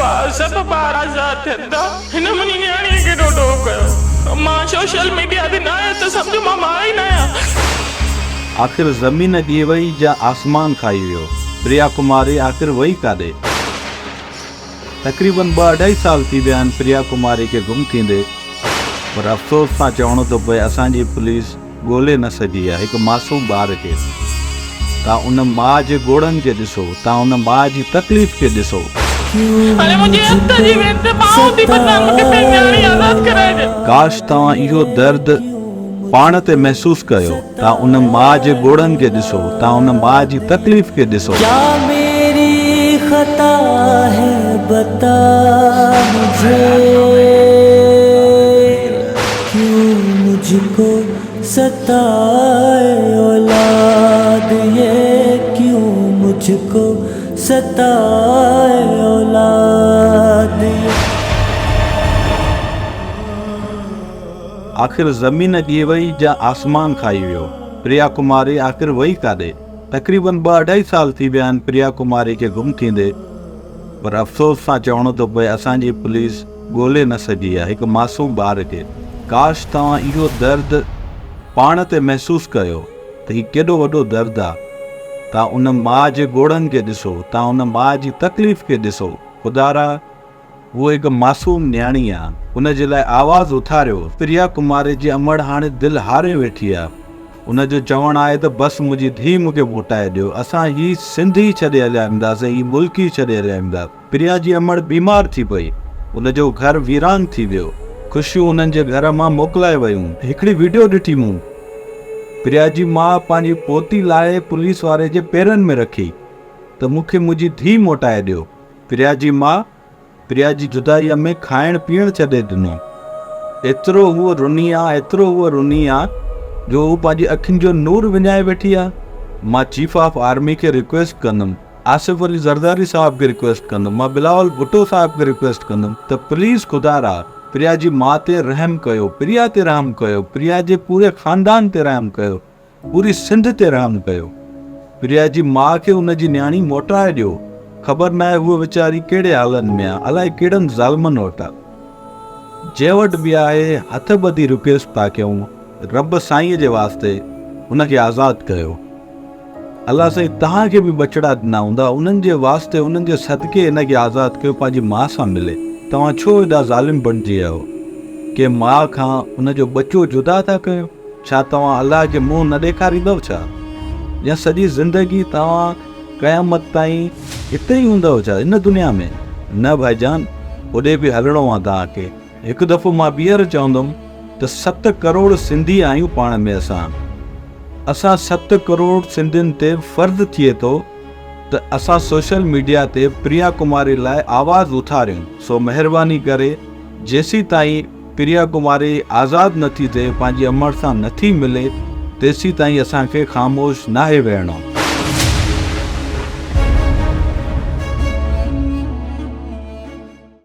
सब ॿार आज़ाद थियनि था, हिन मुंहिंजी नियाणीअ खे ॾोढो कयो। मां सोशल मीडिया ते न आहियां त सम्झो मां ई न आहियां। आख़िर ज़मीन ॾिए वई जा आसमान खाई वियो। प्रिया कुमारी आख़िर वई काॾे? तक़रीबन 2-2.5 साल थी विया आहिनि प्रिया कुमारी खे गुम थींदे, पर अफ़सोस सां चवणो थो पए असांजी पुलिस ॻोल्हे न सघी आहे हिकु मासूम ॿार खे। तव्हां उन माउ जे ॻोड़नि खे ॾिसो, तव्हां उन माउ जी तकलीफ़ खे ॾिसो। काश तव्हां इहो दर्द पाण ते महसूस कयो। तव्हां उन माउ जे ॻोड़नि खे ॾिसो, तव्हां उन माउ जी तकलीफ़ खे ॾिसो। क्या मेरी खता है बता मुझे, क्यों मुझको सताए औलाद ये, क्यों मुझको सताए औलाद ये। आख़िर ज़मीन ॾिए वई जा आसमान खाई वियो। प्रिया कुमारी आख़िर वई काॾे? तक़रीबन 2-2.5 साल थी विया आहिनि प्रिया कुमारी खे गुम थींदे, पर अफ़सोस सां चवणो थो पए असांजी पुलिस ॻोल्हे न सघी आहे हिकु मासूम ॿार खे। काश तव्हां इहो दर्द पाण ते महसूस कयो त हीउ केॾो वॾो दर्द आहे। तव्हां उन माउ जे ॻोड़नि खे ॾिसो, तव्हां उन माउ जी तकलीफ़ खे ॾिसो। ख़ुदारा उहो हिकु मासूम नियाणी आहे, उन जे लाइ आवाज़ु उथारियो। प्रिया कुमारी जी अमड़ हाणे दिलि हारे वेठी आहे। उनजो चवणु आहे त बसि मुंहिंजी धीउ मूंखे मोटाए ॾियो, असां ही सिंधी छॾे हलिया ईंदासीं, ही मुल्की छॾे हलिया ईंदासीं। प्रिया जी अमड़ बीमार थी पई, उनजो घर वीरान थी वियो, ख़ुशियूं उन्हनि जे घर मां मोकिलाए वयूं। हिकिड़ी वीडियो ॾिठी मूं, प्रिया जी माउ पंहिंजी पोती लाइ पुलिस वारे जे पेरनि में रखी त मूंखे मुंहिंजी धीउ मोटाए ॾियो। प्रिया जी माउ प्रिया जी जुदाईअ में खाइण पीअण छॾे ॾिनो। एतिरो हूअ रुनी आहे, एतिरो हूअ रुनी आहे जो हू पंहिंजी अखियुनि जो नूर विञाए वेठी आहे। मां चीफ ऑफ आर्मी खे रिक्वेस्ट कंदुमि, आसिफ अली ज़रदारी साहब खे रिक्वेस्ट कंदुमि, मां बिलावल भुट्टो साहब खे रिक्वेस्ट कंदुमि त प्लीज़ ख़ुदारा प्रिया जी माउ ते रहम कयो, प्रिया ते रहम कयो, प्रिया जे पूरे ख़ानदान ते रहम कयो, पूरी सिंध ते रहम कयो। प्रिया जी माउ खे उन जी नियाणी मोटाए ॾियो। ख़बर न आहे उहा वीचारी कहिड़े हालनि में आहे, अलाए कहिड़नि ज़ालिमनि वटि आहे। जंहिं वटि बि आहे हथ ॿधी रिक्वेस्ट था कयूं, रब साईंअ जे वास्ते उनखे आज़ादु कयो। अलाह साईं तव्हांखे बि बचड़ा ॾिना हूंदा, उन्हनि जे वास्ते उन्हनि जे सदके हिनखे आज़ादु कयो, पंहिंजी माउ सां मिले। तव्हां छो हेॾा ज़ालिम बणिजी विया हो के माउ खां उनजो बचो जुदा था कयो? छा तव्हां अलाह खे मुंहुं न ॾेखारींदव छा? या सॼी ज़िंदगी तव्हां क़यामत ताईं हिते ई हूंदव छा इन दुनिया में? न भाईजान, होॾे बि हलणो आहे तव्हांखे। हिकु दफ़ो मां ॿीहर चवंदुमि त 7 करोड़ सिंधी आहियूं पाण में। असां 7 करोड़ सिंधियुनि ते फ़र्ज़ु थिए थो त असां सोशल मीडिया ते प्रिया कुमारी लाइ आवाज़ु उथारियूं। सो महिरबानी करे जेसीं ताईं प्रिया कुमारी आज़ादु नथी थिए, पंहिंजी अमड़ सां नथी मिले, तेसीं ताईं असांखे ख़ामोश नाहे वेहणो।